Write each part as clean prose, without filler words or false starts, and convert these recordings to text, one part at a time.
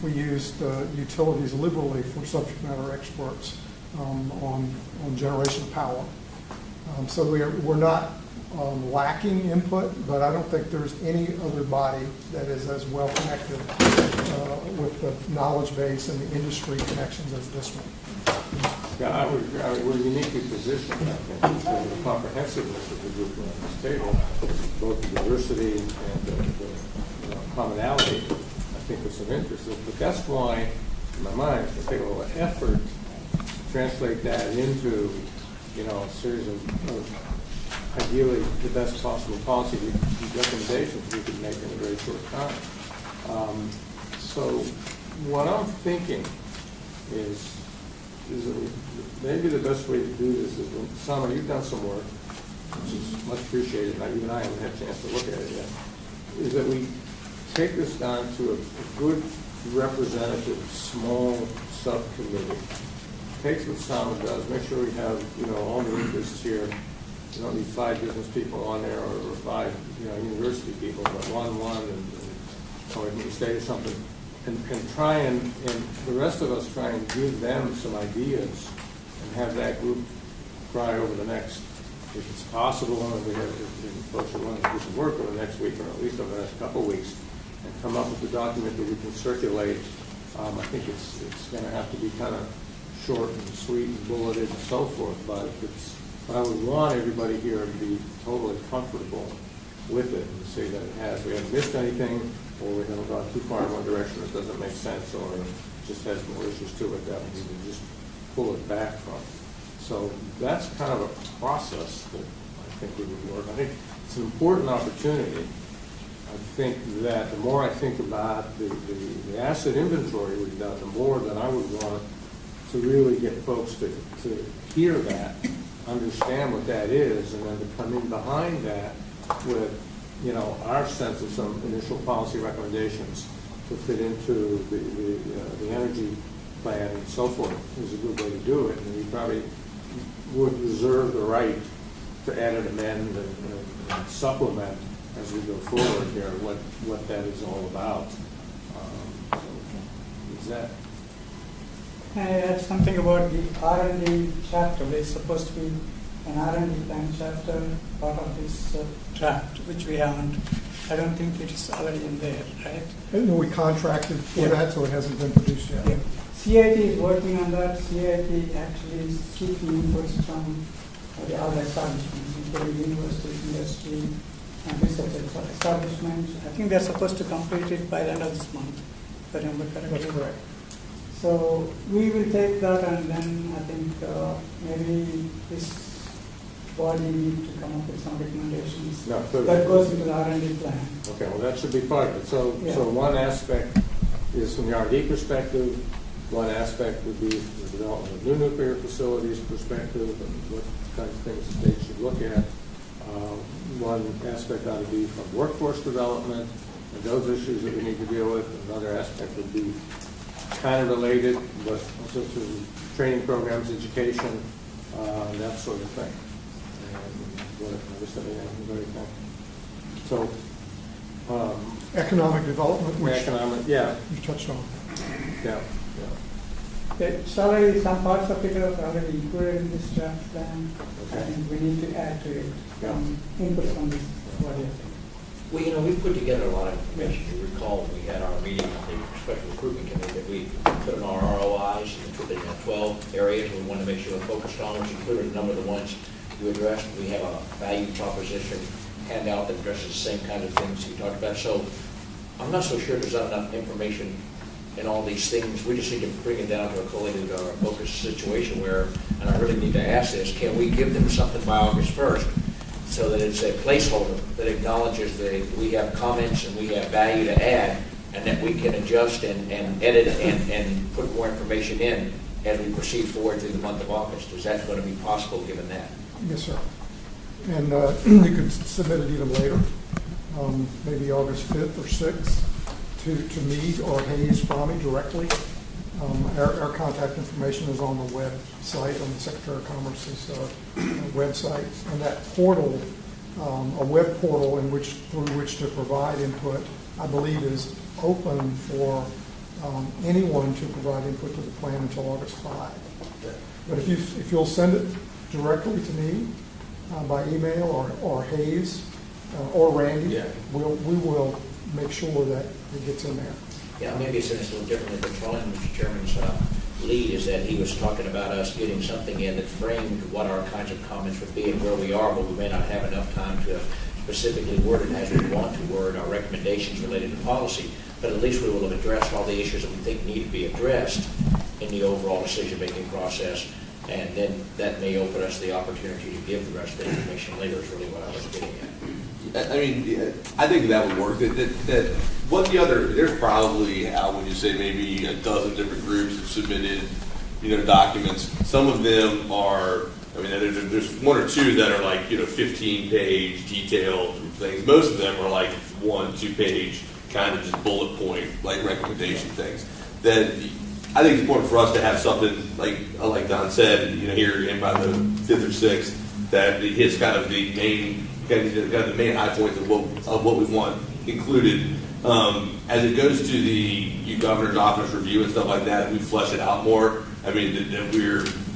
we used utilities liberally for subject matter experts on generation of power. So we're not lacking input, but I don't think there's any other body that is as well connected with the knowledge base and the industry connections as this one. Yeah, we're uniquely positioned, I think, because of the comprehensiveness of the group on this table, both the diversity and the commonality. I think there's some interest. But that's why, in my mind, it's going to take a little effort to translate that into, a series of ideally the best possible policy recommendations we could make in a very short time. So what I'm thinking is that maybe the best way to do this is, when Sama, you've done some work, which is much appreciated, and even I haven't had a chance to look at it yet, is that we take this down to a good representative small subcommittee. Takes what Sama does, make sure we have all the interests here. You don't need 5 business people on there or 5 university people, but one or you state or something, and try and the rest of us try and give them some ideas and have that group try over the next, if it's possible, and we have folks that want to do some work over the next week or at least over the next couple of weeks, and come up with a document that we can circulate. I think it's going to have to be kind of short and sweet and bulleted and so forth, but I would want everybody here to be totally comfortable with it and see that we haven't missed anything, or we haven't gone too far in one direction that doesn't make sense, or just has more issues to it that we need to just pull it back from. So that's kind of a process that I think we would work. I think it's an important opportunity. I think that the more I think about the asset inventory we've done, the more that I would want to really get folks to hear that, understand what that is, and then to come in behind that with our sense of some initial policy recommendations to fit into the energy plan and so forth is a good way to do it. And we probably would reserve the right to add and amend and supplement as we go forward here what that is all about. So is that? I add something about the R&D chapter. There's supposed to be an R&D plan chapter, part of this draft, which we haven't. I don't think it is already in there, right? And we contracted for that, so it hasn't been produced yet. Yeah. CIT is working on that. CIT actually is seeking inputs from the other establishments, including universities, industry, and research establishments. I think they're supposed to complete it by the end of this month, if I remember correctly. That's correct. So we will take that, and then I think maybe this body need to come up with some recommendations that goes into the R&D plan. Okay, well that should be part of it. So one aspect is from the R&D perspective. One aspect would be the development of new nuclear facilities perspective and what kind of things the state should look at. One aspect ought to be from workforce development and those issues that we need to deal with. Another aspect would be kind of related, but also to training programs, education, that sort of thing. So, economic development, which yeah, you touched on. Yeah. Sorry, some parts of it are already included in this draft plan. Okay. I think we need to add to it input from this body. Well, we put together a lot of information. You recall we had our meeting with the Special Recruitment Committee that we put in our ROIs in 12 areas we wanted to make sure we're focused on, which included a number of the ones you addressed. We have a value proposition handout that addresses the same kind of things you talked about. So I'm not so sure there's not enough information in all these things. We just need to bring it down to a collated or a focused situation where, and I really need to ask this, can we give them something by August 1st so that it's a placeholder that acknowledges that we have comments and we have value to add, and that we can adjust and edit and put more information in as we proceed forward through the month of August? Is that going to be possible given that? Yes, sir. And you could submit it even later, maybe August 5th or 6th, to me or Hayes Frommie directly. Our contact information is on the website, on the Secretary of Commerce's website, and that portal, a web portal through which to provide input, I believe is open for anyone to provide input to the plan until August 5. But if you'll send it directly to me by email or Hayes or Randy, Yeah. we will make sure that it gets in there. Yeah, maybe it's a little different than following Mr. Chairman's lead, is that he was talking about us getting something in that framed what our kinds of comments would be and where we are, but we may not have enough time to specifically word it as we want to word our recommendations related to policy, but at least we will have addressed all the issues that we think need to be addressed in the overall decision-making process, and then that may open us the opportunity to give the rest of the information later is really what I was getting at. I mean, I think that would work. That what the other, there's probably, how would you say, maybe a dozen different groups have submitted, documents. Some of them are, I mean, there's one or two that are like, 15-page detailed things. Most of them are like 1-2-page kind of just bullet point, like recommendation things. That I think it's important for us to have something like Don said, here in by the 5th or 6th, that hits kind of the main the main high points of what we want included. As it goes to the governor's office review and stuff like that, we flesh it out more. I mean,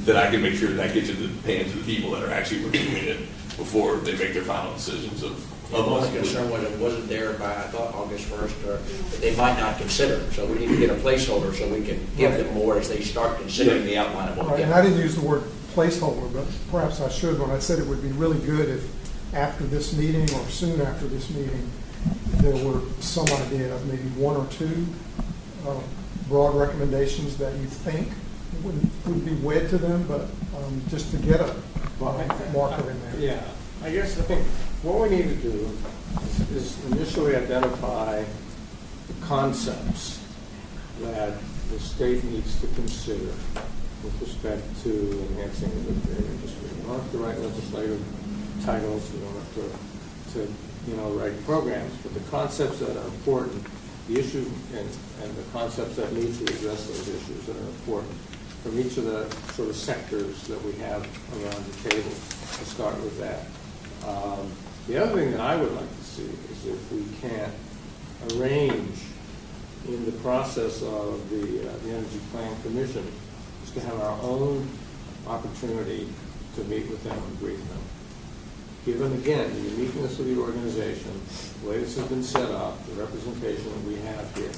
that I can make sure that gets into the hands of the people that are actually reviewing it before they make their final decisions of One us. concern was it wasn't there by, I thought, August 1st, or that they might not consider. So we need to get a placeholder so we can give them more as they start considering the outline of what we Right, get. and I didn't use the word placeholder, but perhaps I should when I said it would be really good if after this meeting or soon after this meeting, there were some idea of maybe one or two broad recommendations that you think wouldn't be wed to them, but just to get a marker in there. Yeah, I guess I think what we need to do is initially identify the concepts that the state needs to consider with respect to enhancing the nuclear industry. We don't have to write legislative titles, we don't have to write programs, but the concepts that are important, the issues and the concepts that need to address those issues that are important from each of the sort of sectors that we have around the table. To start with that. The other thing that I would like to see is if we can arrange in the process of the Energy Plan Commission is to have our own opportunity to meet with them and brief them. Given, again, the uniqueness of the organization, the way this has been set up, the representation that we have here.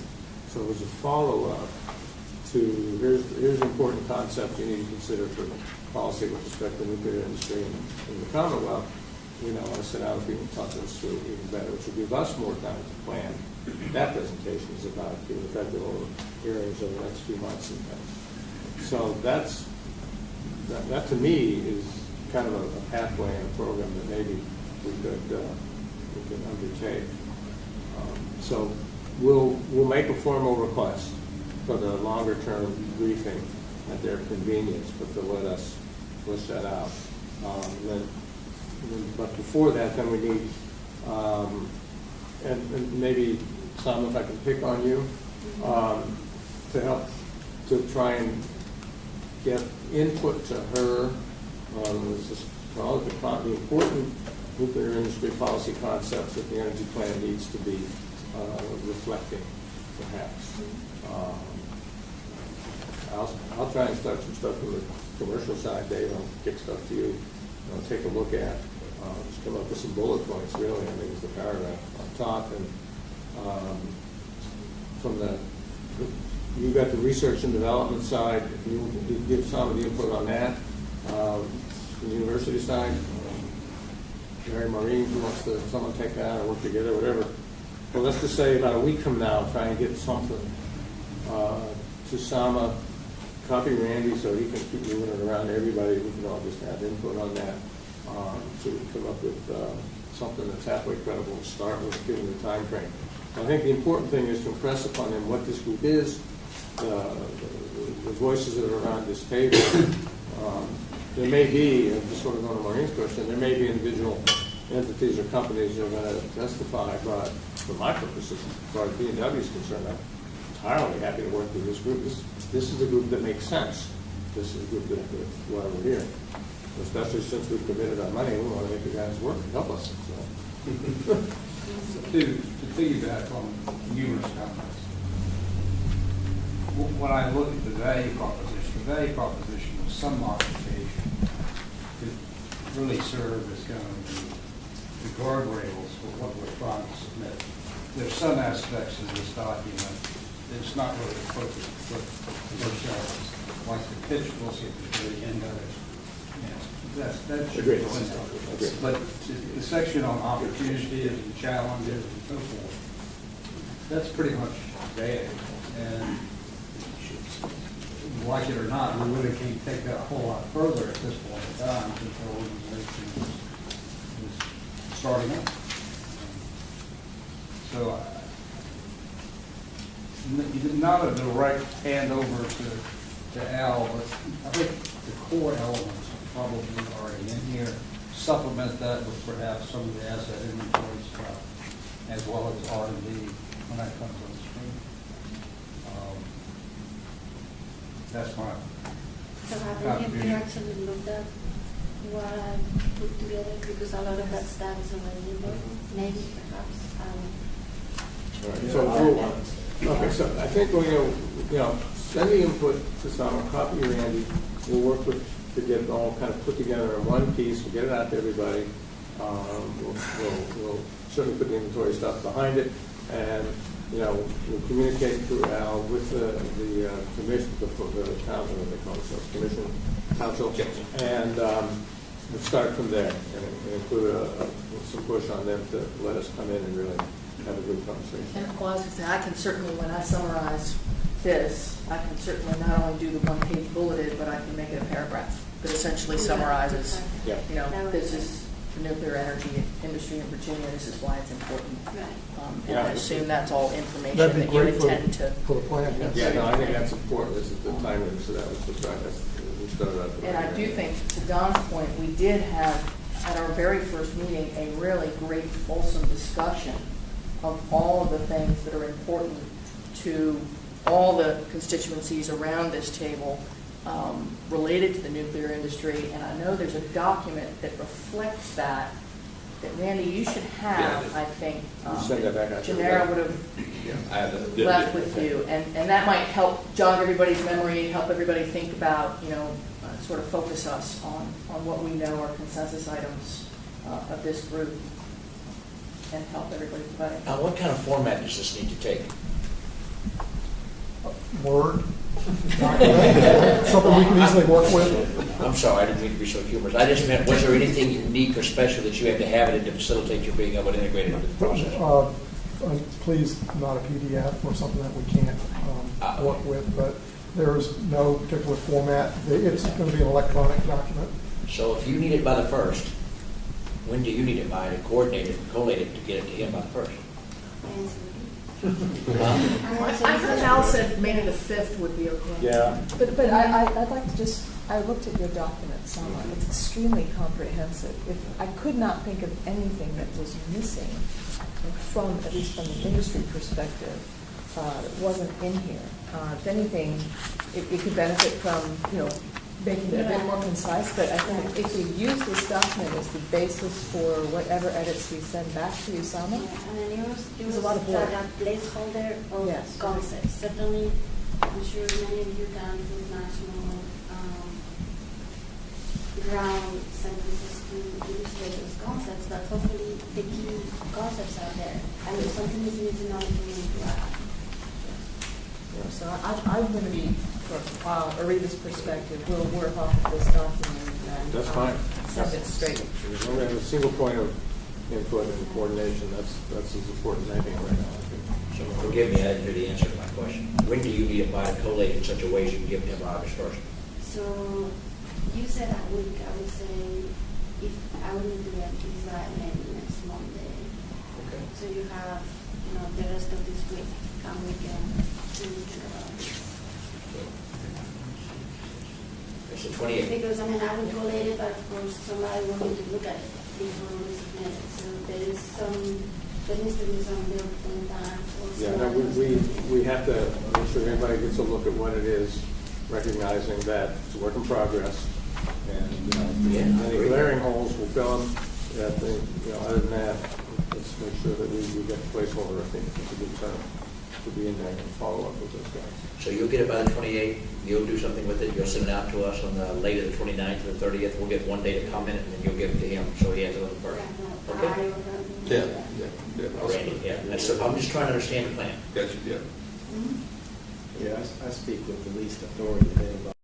So as a follow-up to, here's important concepts you need to consider for policy with respect to the nuclear industry in the Commonwealth. We now want to sit down with people and talk to us through even better, which will give us more time to plan. That presentation is about giving the federal hearings over the next few months and things. So that to me is kind of a pathway and a program that maybe we can undertake. So we'll make a formal request for the longer term briefing at their convenience, but to let us push that out. But before that, then we need, and maybe Sam, if I can pick on you, to help to try and get input to her on the important nuclear industry policy concepts that the energy plan needs to be reflecting, perhaps. I'll try and start some stuff from the commercial side, Dave. I'll kick stuff to you. I'll take a look at. Just come up with some bullet points, really. I think it's the paragraph on top. And from you've got the research and development side. If you give some of the input on that. From the university side, Mary Maureen, who wants to someone take that or work together, whatever. Well, let's just say about a week from now, try and get something to Sama, copy Randy so he can keep moving it around to everybody. We can all just have input on that. So we can come up with something that's halfway credible to start with, given the time frame. I think the important thing is to impress upon them what this group is, the voices that are around this table. There may be, just sort of going to Maureen's question, there may be individual entities or companies that are going to testify, but for my purposes, as far as B&W is concerned, I'm entirely happy to work with this group. This is the group that makes sense. This is the group that's why we're here. Especially since we've committed our money, we want to make the guys work and help us. To piggyback on numerous comments, when I look at the value proposition of some modification could really serve as kind of the guardrails for what we're trying to submit. There's some aspects of this document that's not really appropriate for ourselves, like the pitch book at the very end of it. That should go Agreed. in there. Agreed. But the section on opportunities and challenges and so forth, that's pretty much there. And like it or not, we really can't take that a whole lot further at this point in time since our organization is starting up. So, not a direct handover to Al, but I think the core elements are probably already in here. Supplement that with perhaps some of the asset inventory stuff, as well as R&D when that comes on the screen. That's my So have contribution. you actually looked at what I put together? Because a lot of that stuff is already in there. Maybe, perhaps, All right, so, okay, so I think we're going to, send the input to Sam, copy Randy, we'll work to get it all kind of put together in one piece, we'll get it out to everybody. We'll certainly put the inventory stuff behind it, and, we'll communicate through Al with the commission, the council, what they call themselves, commission, council, and we'll start from there, and include some push on them to let us come in and really have a good conversation. And well, I was going to say, I can certainly, when I summarize this, I can certainly not only do the one-page bulleted, but I can make it a paragraph that essentially summarizes, Yeah. this is the nuclear energy industry in Virginia, this is why it's important. right. And I assume that's all information That'd be that you great intend to. for the plan, yes. Yeah, no, I think that's important, this is the timing, so that was the progress, we started out. And I do think, to Don's point, we did have, at our very first meeting, a really great fulsome discussion of all of the things that are important to all the constituencies around this table related to the nuclear industry. And I know there's a document that reflects that Randy, you should have, Yeah. I think, Send that back out to Janera everybody. would have Yeah, I have the- left with you, and that might help jog everybody's memory, help everybody think about, sort of focus us on what we know are consensus items of this group, and help everybody provide it. What kind of format does this need to take? Word, document, something we can easily work with. I'm sorry, I didn't mean to be so humorous. I just meant, was there anything unique or special that you had to have in it to facilitate your being able to integrate it into the process? Please, not a PDF or something that we can't work with, but there is no particular format. It's going to be an electronic document. So if you need it by the 1st, when do you need it by to coordinate it, collate it, to get it to him by the 1st? I heard Al said maybe the 5th would be okay. Yeah, But I'd like to just, I looked at your document, Sama. It's extremely comprehensive. I could not think of anything that was missing from, at least from the industry perspective, that wasn't in here. If anything, it could benefit from, making it a bit more concise, but I think if we use this document as the basis for whatever edits we send back to you, Sama, Yeah, and then it was There's a lot of work. a placeholder of Yes. concepts. Certainly, I'm sure many of you can put national ground sentences to illustrate those concepts, but hopefully the key concepts are there. And if something is missing, on we need to add. so I'm going to be, from a reader's perspective, we'll work off of this document and That's fine. send it straight. as long as we have a single point of input and coordination, that's as important as anything right now, I think. So forgive me, I didn't hear the answer to my question. When do you need it by to collate in such a way as you can give it to him by August 1st? So you said a week. I would say if I would do it is by maybe next Monday. Okay. So you have, the rest of this week and weekend to think about it. It's the 28th. Because I would collate it, but of course somebody will need to look at it before we submit it. So there needs to be some built-in time. Yeah, no, we have to make sure everybody gets a look at what it is, recognizing that it's a work in progress. And, Yeah, I any agree. glaring holes, we'll fill them. Other than that, let's make sure that we get the placeholder, I think it's a good term. to be in there and follow up with those guys. So you'll get it by the 28th, you'll do something with it, you'll send it out to us on the late of the 29th or the 30th, we'll get one day to comment, and then you'll give it to him, so he has it on the first. Okay? Yeah. Randy, yeah, so I'm just trying to understand the plan. Gotcha, yeah. Mhm. Yeah, I speak with the least authority today about